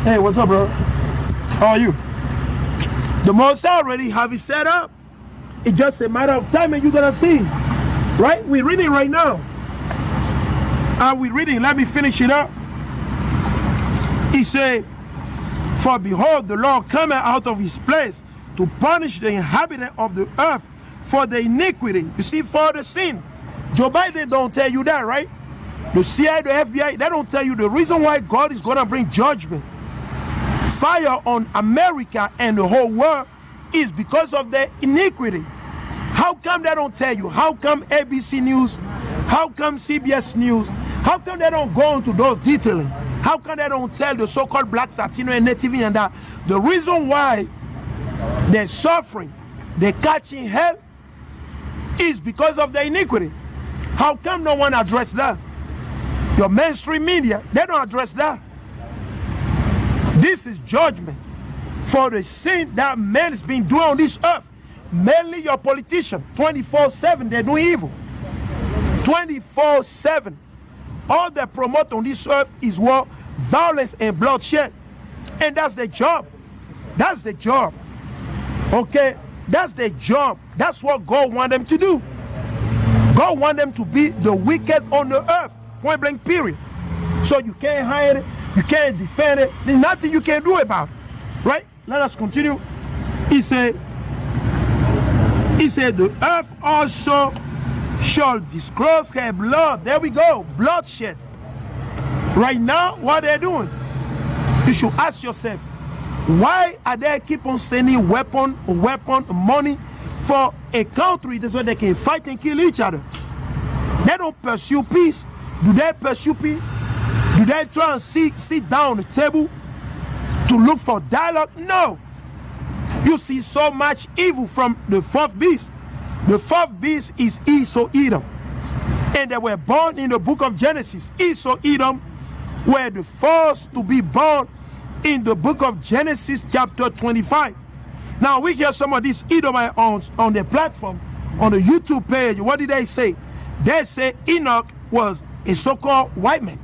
Hey, what's up, bro? How are you? The Most High already have it set up. It's just a matter of time and you're going to see. Right? We're reading right now. We're reading. Let me finish it up. He said, for behold, the Lord cometh out of his place to punish the inhabitant of the earth for the iniquity. You see, for the sin. Joe Biden don't tell you that, right? The CIA, the FBI, they don't tell you the reason why God is going to bring judgment, fire on America and the whole world is because of the iniquity. How come they don't tell you? How come ABC News? How come CBS News? How come they don't go into those detailing? How come they don't tell the so-called blacks, Latino, and Native and that? The reason why they're suffering, they're catching hell, is because of the iniquity. How come no one addressed that? Your mainstream media, they don't address that. This is judgment for the sin that man has been doing on this earth. Mainly your politicians, 24/7, they're doing evil. 24/7. All they promote on this earth is war, violence, and bloodshed. And that's their job. That's the job. Okay? That's their job. That's what God wants them to do. God wants them to be the wicked on the earth. Point blank, period. So you can't hide it. You can't defend it. There's nothing you can do about it. Right? Let us continue. He said, the earth also shall disclose her blood. There we go. Bloodshed. Right now, what they're doing, you should ask yourself, why are they keep on sending weapon, money for a country that's where they can fight and kill each other? They don't pursue peace. Do they pursue peace? Do they try and sit down on the table to look for dialogue? No. You see so much evil from the fourth beast. The fourth beast is Esau, Edom. And they were born in the book of Genesis. Esau, Edom were the first to be born in the book of Genesis chapter 25. Now we hear some of these Edomites on their platform, on the YouTube page. What did they say? They say Enoch was a so-called white man.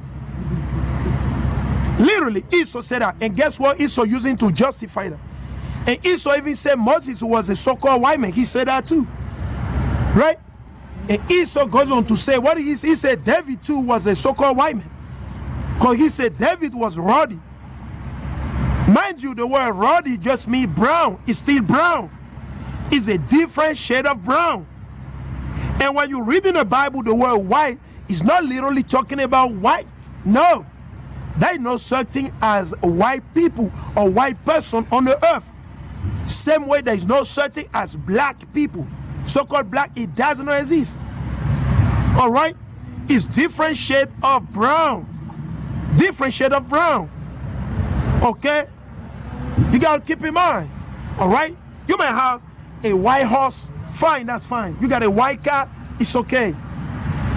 Literally, Esau said that. And guess what Esau using to justify that? And Esau even said Moses was a so-called white man. He said that too. Right? And Esau goes on to say, what he said David too was a so-called white man. Because he said David was ruddy. Mind you, the word ruddy just means brown. It's still brown. It's a different shade of brown. And when you read in the Bible, the word white is not literally talking about white. No. There is no such thing as white people or white person on the earth. Same way there is no such thing as black people. So-called black, it does not exist. All right? It's different shade of brown. Different shade of brown. Okay? You got to keep in mind. All right? You may have a white horse. Fine, that's fine. You got a white car. It's okay.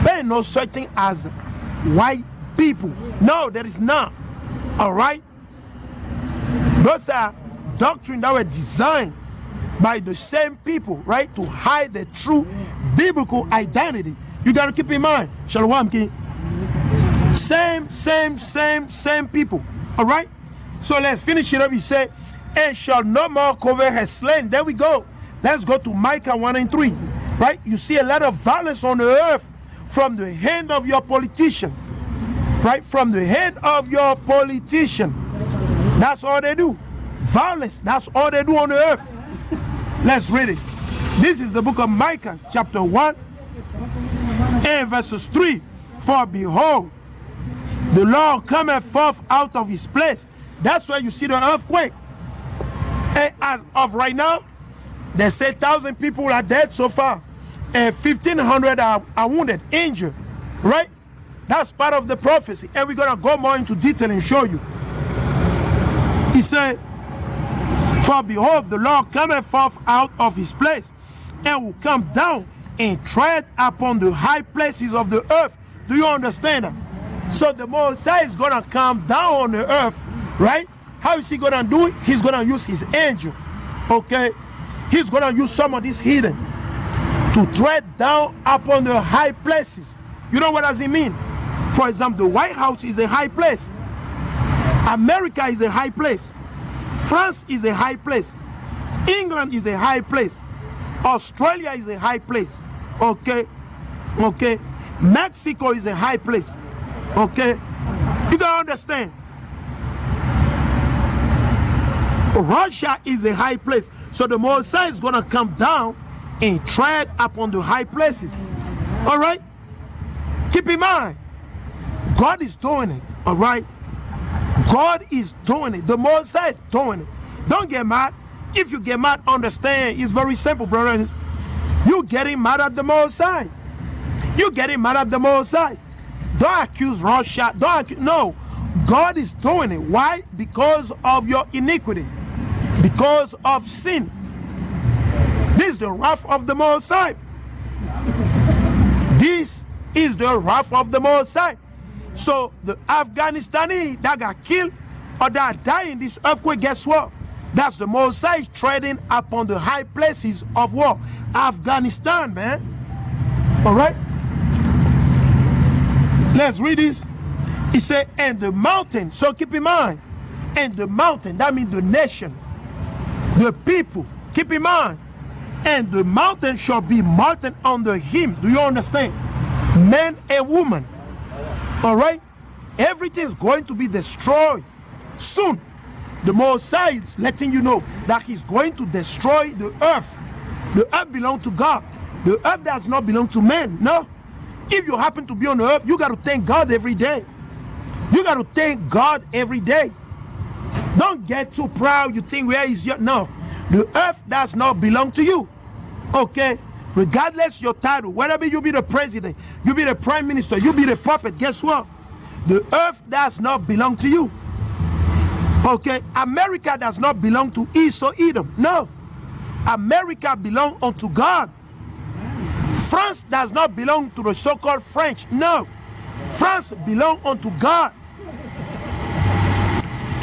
There is no such thing as white people. No, there is not. All right? Those are doctrines that were designed by the same people, right, to hide the true biblical identity. You got to keep in mind. Shalom, King. Same people. All right? So let's finish it up. He said, and shall no more cover her slain. There we go. Let's go to Micah 1 and 3. Right? You see a lot of violence on the earth from the hand of your politician. Right? From the hand of your politician. That's all they do. Violence. That's all they do on the earth. Let's read it. This is the book of Micah, chapter 1, and verses 3. For behold, the Lord cometh forth out of his place. That's where you see the earthquake. And as of right now, they say 1,000 people are dead so far, and 1,500 are wounded, injured. Right? That's part of the prophecy. And we're going to go more into detail and show you. He said, for behold, the Lord cometh forth out of his place, and will come down and tread upon the high places of the earth. Do you understand that? So the Most High is going to come down on the earth, right? How is he going to do it? He's going to use his angel, okay? He's going to use some of these hidden to tread down upon the high places. You know what does it mean? For example, the White House is a high place. America is a high place. France is a high place. England is a high place. Australia is a high place. Okay? Okay? Mexico is a high place. Okay? You don't understand. Russia is a high place. So the Messiah is going to come down and tread upon the high places. All right? Keep in mind, God is doing it. All right? God is doing it. The Messiah is doing it. Don't get mad. If you get mad, understand. It's very simple, brothers. You getting mad at the Messiah. You getting mad at the Messiah. Don't accuse Russia. No. God is doing it. Why? Because of your iniquity. Because of sin. This is the wrath of the Messiah. This is the wrath of the Messiah. So the Afghanistani that got killed or that died in this earthquake, guess what? That's the Messiah treading upon the high places of war. Afghanistan, man. All right? Let's read this. He said, and the mountain, so keep in mind, and the mountain, that means the nation, the people, keep in mind, and the mountain shall be molten under him. Do you understand? Man and woman. All right? Everything is going to be destroyed soon. The Messiah is letting you know that he's going to destroy the earth. The earth belongs to God. The earth does not belong to man. No. If you happen to be on the earth, you got to thank God every day. You got to thank God every day. Don't get too proud. You think, where is your... No. The earth does not belong to you. Okay? Regardless your title, whether you be the president, you be the prime minister, you be the puppet, guess what? The earth does not belong to you. Okay? America does not belong to East or Edom. No. America belongs unto God. France does not belong to the so-called French. No. France belongs unto God.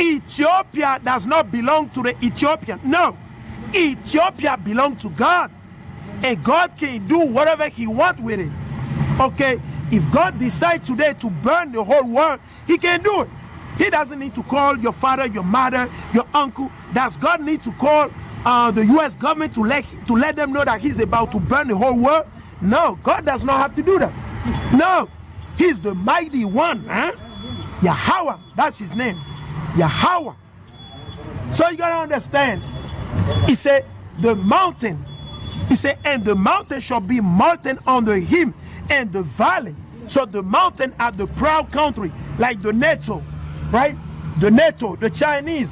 Ethiopia does not belong to the Ethiopian. No. Ethiopia belongs to God. And God can do whatever he wants with it. Okay? If God decides today to burn the whole world, he can do it. He doesn't need to call your father, your mother, your uncle. Does God need to call the U.S. government to let them know that he's about to burn the whole world? No, God does not have to do that. No, he's the mighty one. Huh? Yahweh, that's his name. Yahweh. So you gotta understand. He said, the mountain. He said, and the mountain shall be molten under him, and the valley. So the mountain are the proud country, like the NATO, right? The NATO, the Chinese,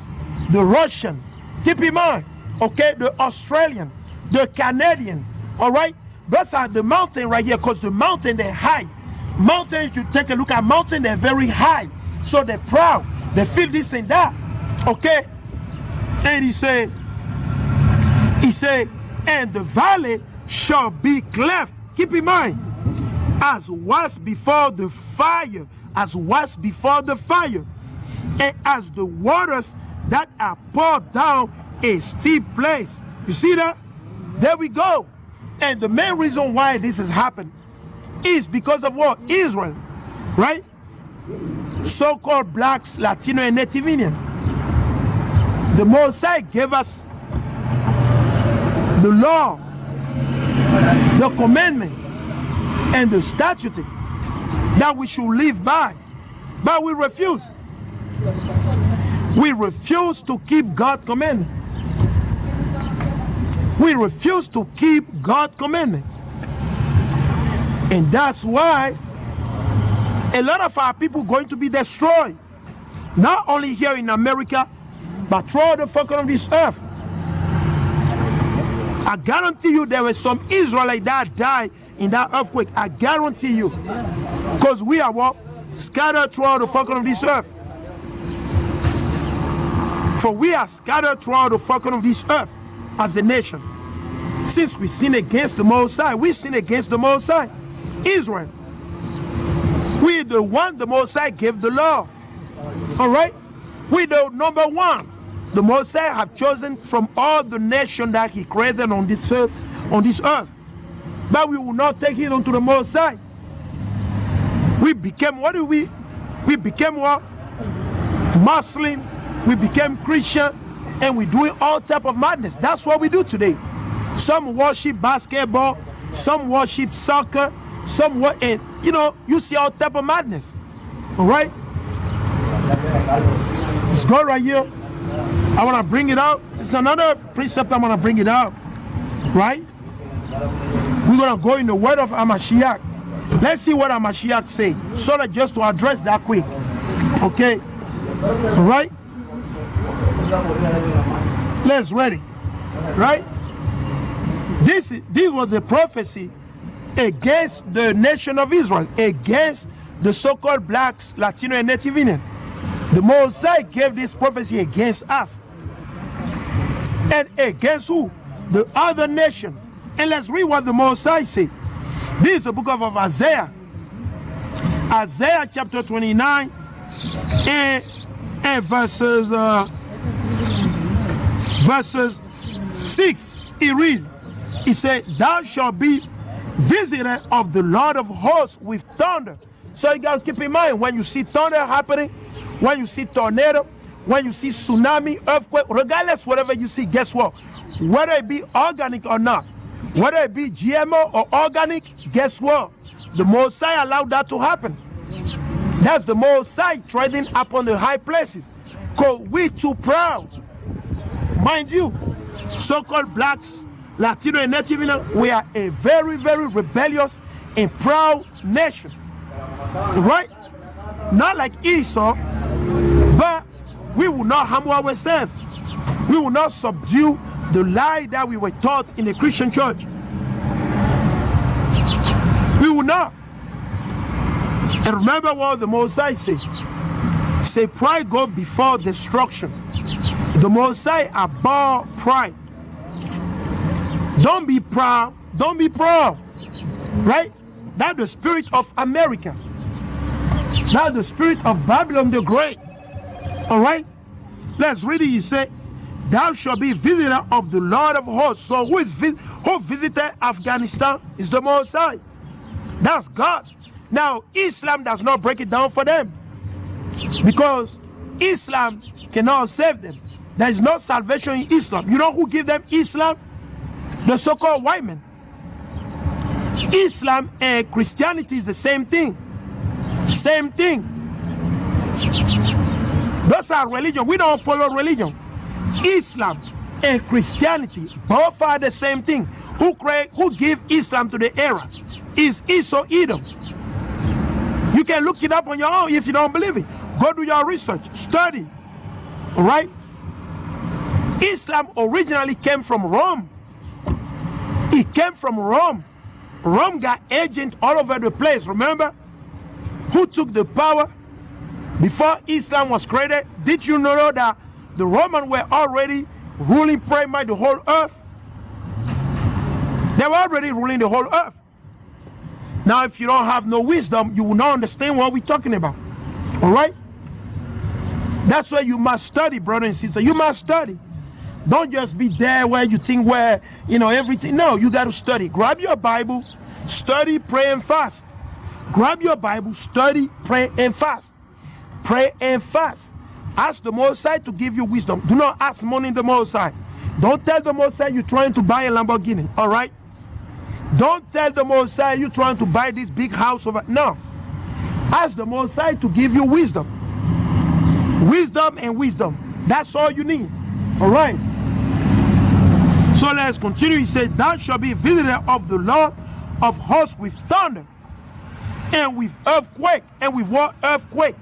the Russian. Keep in mind, okay, the Australian, the Canadian, all right? Those are the mountain right here, because the mountain, they're high. Mountains, you take a look at mountain, they're very high. So they're proud. They feel this and that, okay? And he said, and the valley shall be cleft. Keep in mind, as was before the fire, as was before the fire, and as the waters that are poured down a steep place. You see that? There we go. And the main reason why this has happened is because of what? Israel, right? So-called blacks, Latino, and Native Indian. The Messiah gave us the law, the commandment, and the statute that we should live by. But we refuse. We refuse to keep God's commandment. We refuse to keep God's commandment. And that's why a lot of our people are going to be destroyed. Not only here in America, but throughout the fucking of this earth. I guarantee you there were some Israelites that died in that earthquake. I guarantee you. Because we are what? Scattered throughout the fucking of this earth. For we are scattered throughout the fucking of this earth as a nation. Since we sin against the Most High, we sin against the Most High. Israel. We the one the Most High gave the law. All right? We the number one. The Most High have chosen from all the nations that he created on this earth. But we will not take it unto the Most High. We became, what do we? We became what? Muslim, we became Christian, and we're doing all type of madness. That's what we do today. Some worship basketball, some worship soccer, some and you see all type of madness. All right? Let's go right here. I want to bring it out. It's another precept I want to bring it out. Right? We're going to go in the word of Hamashiach. Let's see what Hamashiach say. So that just to address that quick. Okay? All right? Let's read it. Right? This was a prophecy against the nation of Israel, against the so-called blacks, Latino, and Native Indian. The Mosai gave this prophecy against us. And against who? The other nation. And let's read what the Mosai say. This is the book of Hosea. Hosea chapter 29 and verses 6. He read. He said, thou shalt be visitor of the Lord of hosts with thunder. So you got to keep in mind, when you see thunder happening, when you see tornado, when you see tsunami, earthquake, regardless whatever you see, guess what? Whether it be organic or not, whether it be GMO or organic, guess what? The Mosai allowed that to happen. That's the Mosai treading upon the high places. Because we too proud. Mind you, so-called blacks, Latino, and Native Indian, we are a very, very rebellious and proud nation. Right? Not like Esau, but we will not humble ourselves. We will not subdue the lie that we were taught in the Christian church. We will not. And remember what the Mosai said. Say pride go before destruction. The Mosai abhor pride. Don't be proud. Don't be proud. Right? That's the spirit of America. That's the spirit of Babylon the Great. All right? Let's read it. He said, thou shalt be visitor of the Lord of hosts. So who visited Afghanistan is the Mosai. That's God. Now, Islam does not break it down for them. Because Islam cannot save them. There is no salvation in Islam. You know who gave them Islam? The so-called white men. Islam and Christianity is the same thing. Same thing. Those are religion. We don't follow religion. Islam and Christianity both are the same thing. Who gave Islam to the era? Is Esau Edom. You can look it up on your own if you don't believe it. Go do your research, study. All right? Islam originally came from Rome. It came from Rome. Rome got agents all over the place. Remember? Who took the power before Islam was created? Did you know that the Romans were already ruling pretty much the whole earth? They were already ruling the whole earth. Now, if you don't have no wisdom, you will not understand what we're talking about. All right? That's why you must study, brother and sister. You must study. Don't just be there where you think everything. No, you got to study. Grab your Bible, study, pray, and fast. Grab your Bible, study, pray, and fast. Pray and fast. Ask the Most High to give you wisdom. Do not ask money in the Most High. Don't tell the Most High you're trying to buy a Lamborghini. All right? Don't tell the Most High you're trying to buy this big house over. No. Ask the Most High to give you wisdom. Wisdom and wisdom. That's all you need. All right. So let's continue. He said, thou shalt be visitor of the Lord of hosts with thunder and with earthquake. And with what earthquake?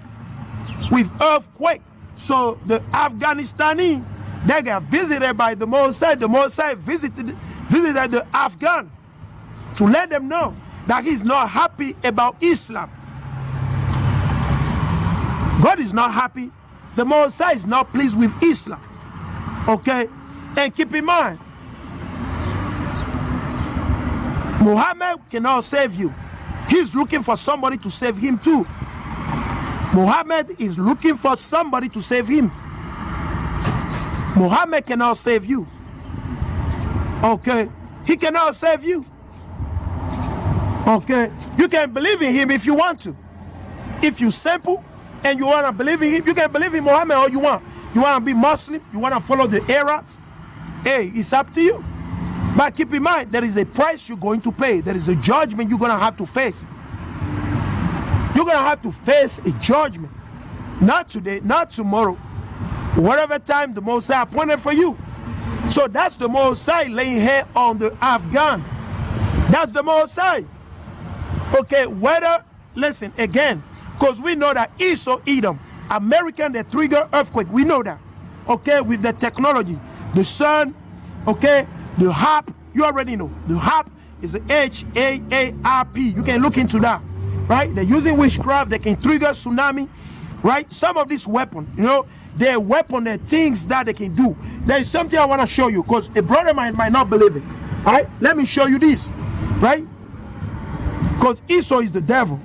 With earthquake. So the Afghanistani, they got visited by the Mosai. The Mosai visited the Afghan to let them know that he's not happy about Islam. God is not happy. The Mosai is not pleased with Islam. Okay? And keep in mind, Muhammad cannot save you. He's looking for somebody to save him too. Muhammad is looking for somebody to save him. Muhammad cannot save you. Okay? He cannot save you. Okay? You can believe in him if you want to. If you simple, and you want to believe in him, you can believe in Muhammad all you want. You want to be Muslim, you want to follow the Arabs, hey, it's up to you. But keep in mind, there is a price you're going to pay. There is a judgment you're going to have to face. You're going to have to face a judgment. Not today, not tomorrow. Whatever time the Most High appointed for you. So that's the Most High laying hand on the Afghan. That's the Most High. Okay, whether, listen again, because we know that Esau, Edom, American, they trigger earthquake. We know that. Okay, with the technology. The sun, okay, the HARP, you already know. The HARP is the H-A-A-R-P. You can look into that, right? They're using witchcraft. They can trigger tsunami, right? Some of these weapons, you know, they're weapons, they're things that they can do. There is something I want to show you because a brother might not believe it. All right, let me show you this, right? Because Esau is the devil.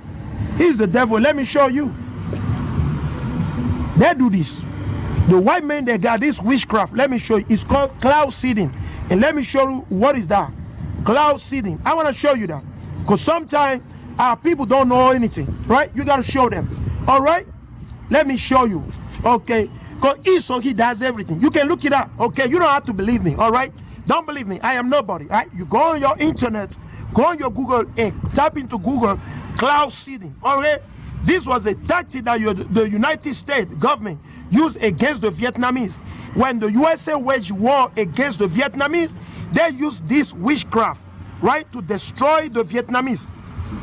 He's the devil. Let me show you. They do this. The white men, they got this witchcraft. Let me show you. It's called cloud seeding. And let me show you what is that. Cloud seeding. I want to show you that. Because sometimes our people don't know anything, right? You got to show them. All right? Let me show you. Okay? Because Esau, he does everything. You can look it up. Okay? You don't have to believe me. All right? Don't believe me. I am nobody. Right? You go on your internet, go on your Google, and tap into Google cloud seeding. All right? This was a tactic that the United States government used against the Vietnamese. When the USA waged war against the Vietnamese, they used this witchcraft, right, to destroy the Vietnamese.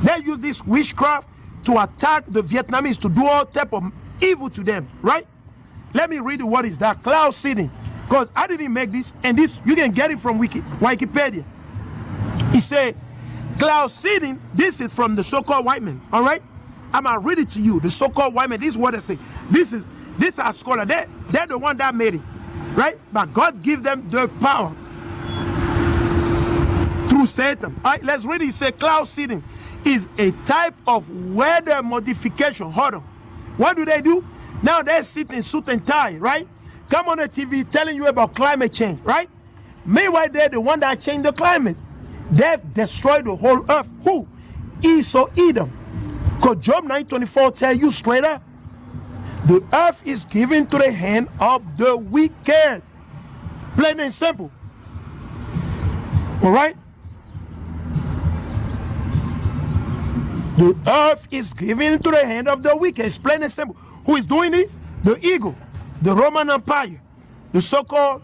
They used this witchcraft to attack the Vietnamese, to do all type of evil to them, right? Let me read what is that, cloud seeding. Because I didn't make this, and this, you can get it from Wikipedia. He said, cloud seeding, this is from the so-called white men, all right? I'm going to read it to you. The so-called white men, this is what they say. This are scholars. They're the one that made it, right? But God give them the power through Satan. All right, let's read it. It says cloud seeding is a type of weather modification. Hold on. What do? Now they sit in suit and tie, right? Come on the TV telling you about climate change, right? Meanwhile, they're the one that changed the climate. They've destroyed the whole earth. Who? Esau, Edom. Because Job 9:24 tells you straight up, the earth is given to the hand of the wicked. Plain and simple. All right? The earth is given to the hand of the wicked. It's plain and simple. Who is doing this? The eagle, the Roman Empire, the so-called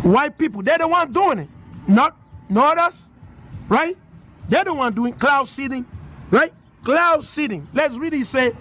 white people. They're the one doing it. Not us, right? They're the one doing cloud seeding, right? Cloud seeding. Let's really say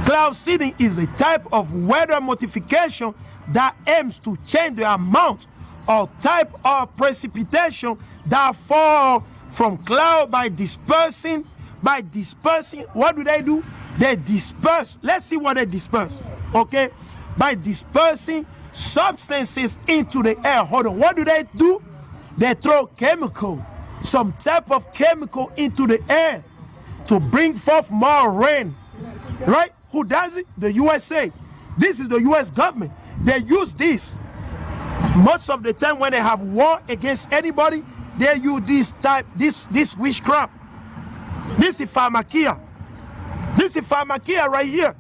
cloud seeding is a type of weather modification that aims to change the amount or type of precipitation that fall from cloud by dispersing. What do? They disperse. Let's see what they disperse. Okay? By dispersing substances into the air. Hold on. What do? They throw chemical, some type of chemical into the air to bring forth more rain, right? Who does it? The USA. This is the US government. They use this. Most of the time when they have war against anybody, they use this witchcraft. This is pharmakia. This is pharmakia right here,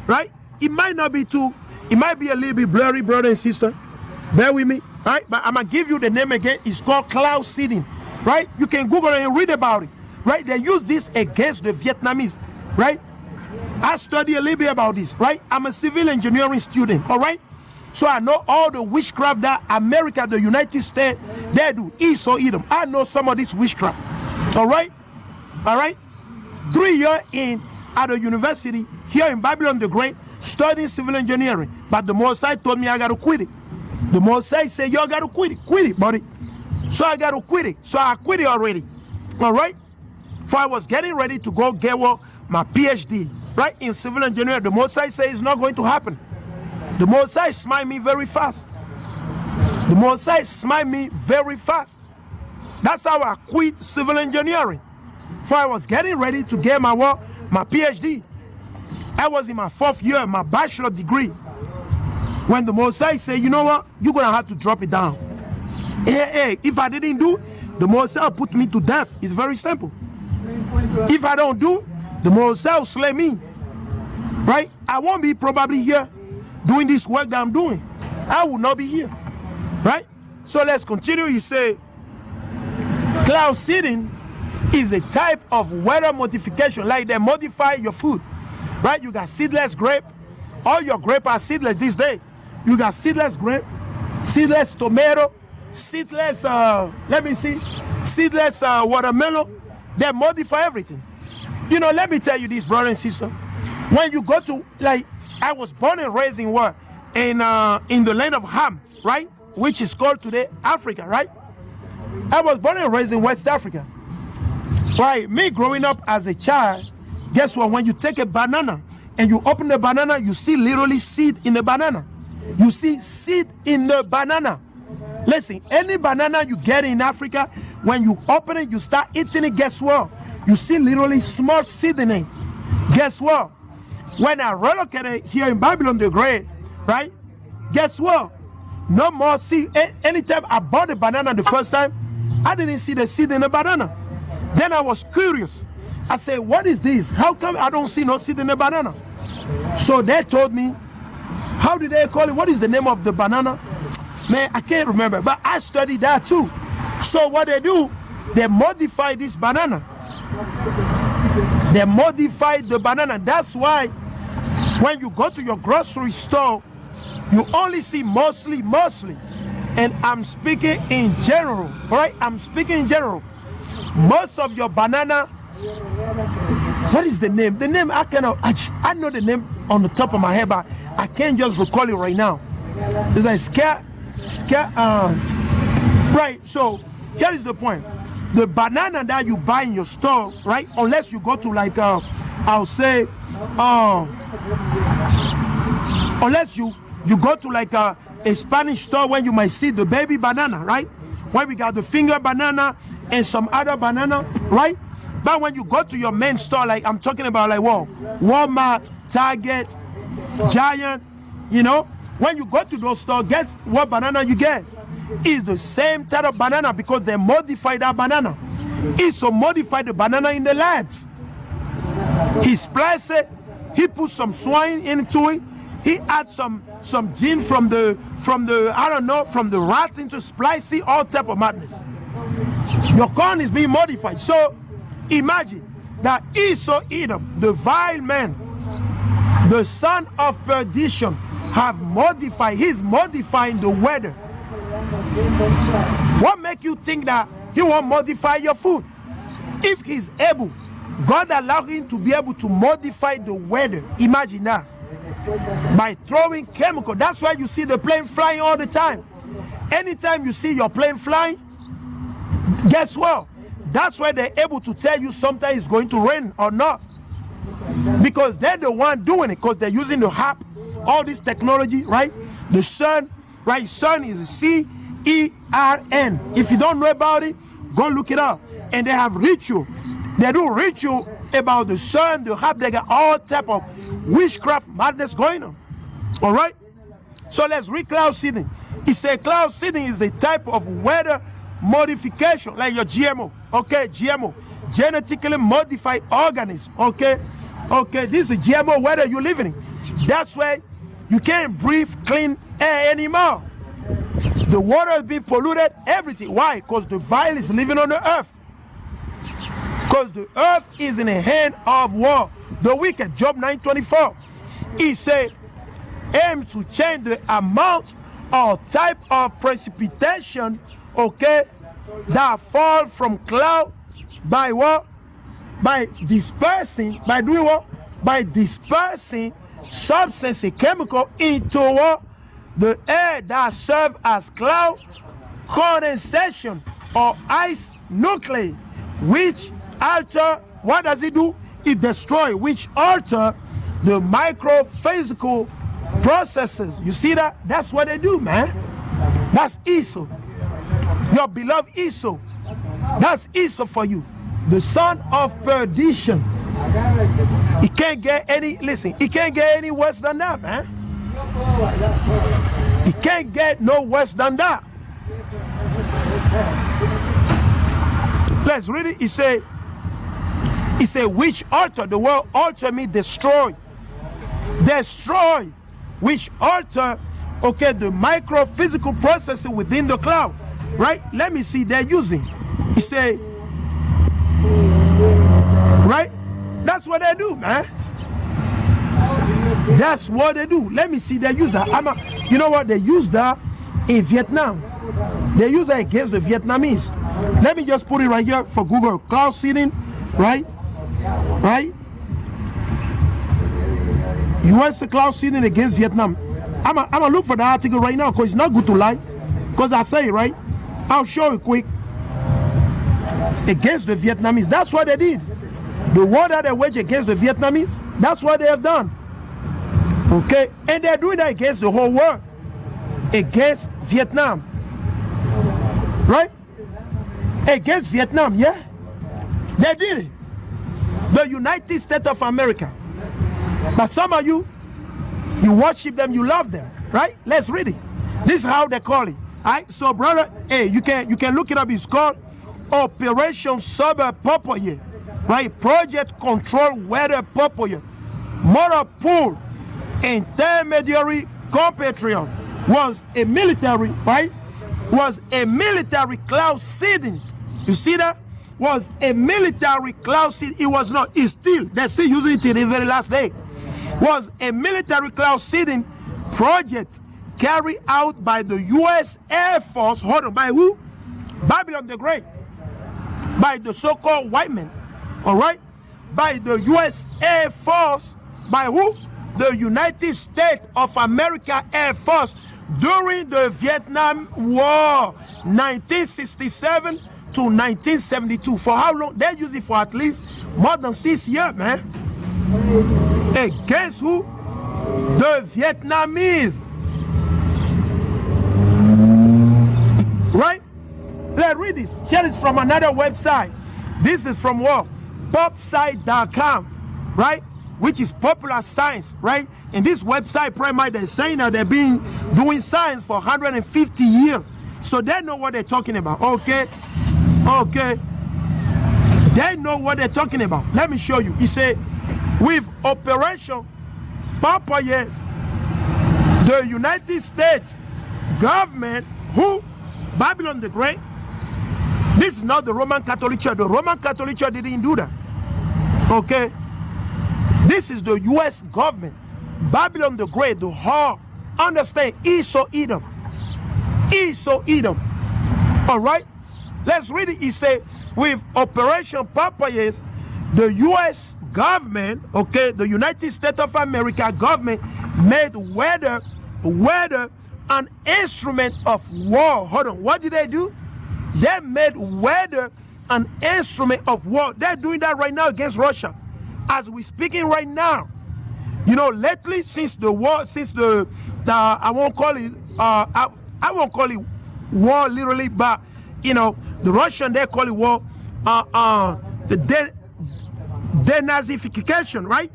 right? It might not be too, it might be a little bit blurry, brother and sister. Bear with me, right? But I'm going to give you the name again. It's called cloud seeding, right? You can Google it and read about it. Right? They use this against the Vietnamese, right? I study a little bit about this, right? I'm a civil engineering student, all right? So I know all the witchcraft that America, the United States, they do. Esau, Edom. I know some of this witchcraft, all right? All right? 3 years at the university here in Babylon the Great, studying civil engineering. But the Most High told me I got to quit it. The Most High said, you got to quit it. Quit it, buddy. So I got to quit it. So I quit it already, all right? So I was getting ready to go get my PhD, right, in civil engineering. The Most High says it's not going to happen. The Most High smite me very fast. The Most High smite me very fast. That's how I quit civil engineering. So I was getting ready to get my PhD. I was in my 4th year, my bachelor degree. When the Most High said, you know what, you're going to have to drop it down. Hey, if I didn't do, the Most High put me to death. It's very simple. If I don't do, the Most High will slay me. right? I won't be probably here doing this work that I'm doing. I will not be here, right? So let's continue. He say, cloud seeding is the type of weather modification, like they modify your food, right? You got seedless grape. All your grape are seedless this day. You got seedless grape, seedless tomato, seedless, seedless watermelon. They modify everything. You know, let me tell you this, brother and sister. When you go to, like, I was born and raised in what? In the land of Ham, right? Which is called today Africa, right? I was born and raised in West Africa. Right, me growing up as a child, guess what? When you take a banana and you open the banana, you see literally seed in the banana. You see seed in the banana. Listen, any banana you get in Africa, when you open it, you start eating it, guess what? You see literally small seed in it. Guess what? When I relocated here in Babylon the Great, right? Guess what? No more seed. Anytime I bought a banana the first time, I didn't see the seed in the banana. Then I was curious. I said, what is this? How come I don't see no seed in the banana? So they told me, how did they call it? What is the name of the banana? Man, I can't remember, but I studied that too. So what they do, they modify this banana. They modify the banana. That's why when you go to your grocery store, you only see mostly, and I'm speaking in general, all right? I'm speaking in general. Most of your banana, what is the name? The name, I know the name on the top of my head, but I can't just recall it right now. It's like right, so here is the point. The banana that you buy in your store, right, unless you go to like, I'll say, unless you go to like a Spanish store when you might see the baby banana, right? When we got the finger banana and some other banana, right? But when you go to your main store, like I'm talking about like Walmart, Target, Giant, you know, when you go to those stores, guess what banana you get? It's the same type of banana because they modify that banana. He so modified the banana in the labs. He spliced it, he put some swine into it, he adds some gene from the I don't know, from the rat into splicing, all type of madness. Your corn is being modified. So imagine that Esau Edom, the vile man, the son of perdition, have modified, he's modifying the weather. What makes you think that he won't modify your food? If he's able, God allowed him to be able to modify the weather. Imagine that. By throwing chemical. That's why you see the plane flying all the time. Anytime you see your plane flying, guess what? That's why they're able to tell you sometimes it's going to rain or not. Because they're the one doing it, because they're using the HAP, all this technology, right? The sun, right? Sun is C-E-R-N. If you don't know about it, go look it up. And they have ritual. They do ritual about the sun, the HAP. They got all type of witchcraft madness going on. All right? So let's read cloud seeding. He said cloud seeding is a type of weather modification, like your GMO. Okay, GMO. Genetically modified organism. Okay? Okay, this is GMO weather you're living in. That's why you can't breathe clean air anymore. The water is being polluted, everything. Why? Because the vile is living on the earth. Because the earth is in the hand of war. The wicked, Job 9:24. He said, aim to change the amount or type of precipitation, okay, that fall from cloud by what? By dispersing, by doing what? By dispersing substance, chemical into what? The air that serve as cloud condensation or ice nuclei, which alter, what does it do? It destroys, which alter the microphysical processes. You see that? That's what they do, man. That's Esau. Your beloved Esau. That's Esau for you. The son of perdition. He can't get any, listen, he can't get any worse than that, man. He can't get no worse than that. Let's read it. He said, which alter, the word alter means destroy. destroy, which alter, okay, the micro-physical processes within the cloud, right? Let me see, they're using. He say, right? That's what they do, man. That's what they do. Let me see, they use that. You know what? They use that in Vietnam. They use that against the Vietnamese. Let me just put it right here for Google. Cloud seeding, right? Right? U.S. cloud seeding against Vietnam. I'm gonna look for the article right now because it's not good to lie. Because I say it, right? I'll show you quick. Against the Vietnamese. That's what they did. The war that they waged against the Vietnamese, that's what they have done. Okay? And they're doing that against the whole world. Against Vietnam. Right? Against Vietnam, yeah? They did it. The United States of America. But some of you worship them, you love them, right? Let's read it. This is how they call it. All right? So, brother, hey, you can look it up. It's called Operation Sober Popoye, right? Project Control Weather Popoye. Motor Pool Intermediary Compatriot was a military, right? Was a military cloud seeding. You see that? Was a military cloud seeding. It was not. It's still. They're still using it till the very last day. Was a military cloud seeding project carried out by the U.S. Air Force. Hold on. By who? Babylon the Great. By the so-called white men. All right? By the U.S. Air Force. By who? The United States of America Air Force during the Vietnam War, 1967 to 1972. For how long? They used it for at least more than 6 years, man. Against who? The Vietnamese. Right? Let's read this. Here is from another website. This is from what? Popsite.com, right? Which is popular science, right? And this website, primarily, they're saying that they've been doing science for 150 years. So they know what they're talking about, okay? Okay. They know what they're talking about. Let me show you. He said, with Operation Popoye, the United States government, who? Babylon the Great. This is not the Roman Catholic Church. The Roman Catholic Church didn't do that, okay? This is the U.S. government. Babylon the Great, the whole, understand, Esau Edom. Esau Edom. All right? Let's read it. He said, with Operation Popoye, the U.S. government, okay, the United States of America government made weather an instrument of war. Hold on. What did they do? They made weather an instrument of war. They're doing that right now against Russia. As we're speaking right now, you know, lately since the war, since the I won't call it I won't call it war literally, but you know, the Russian, they call it war, the denazification, right?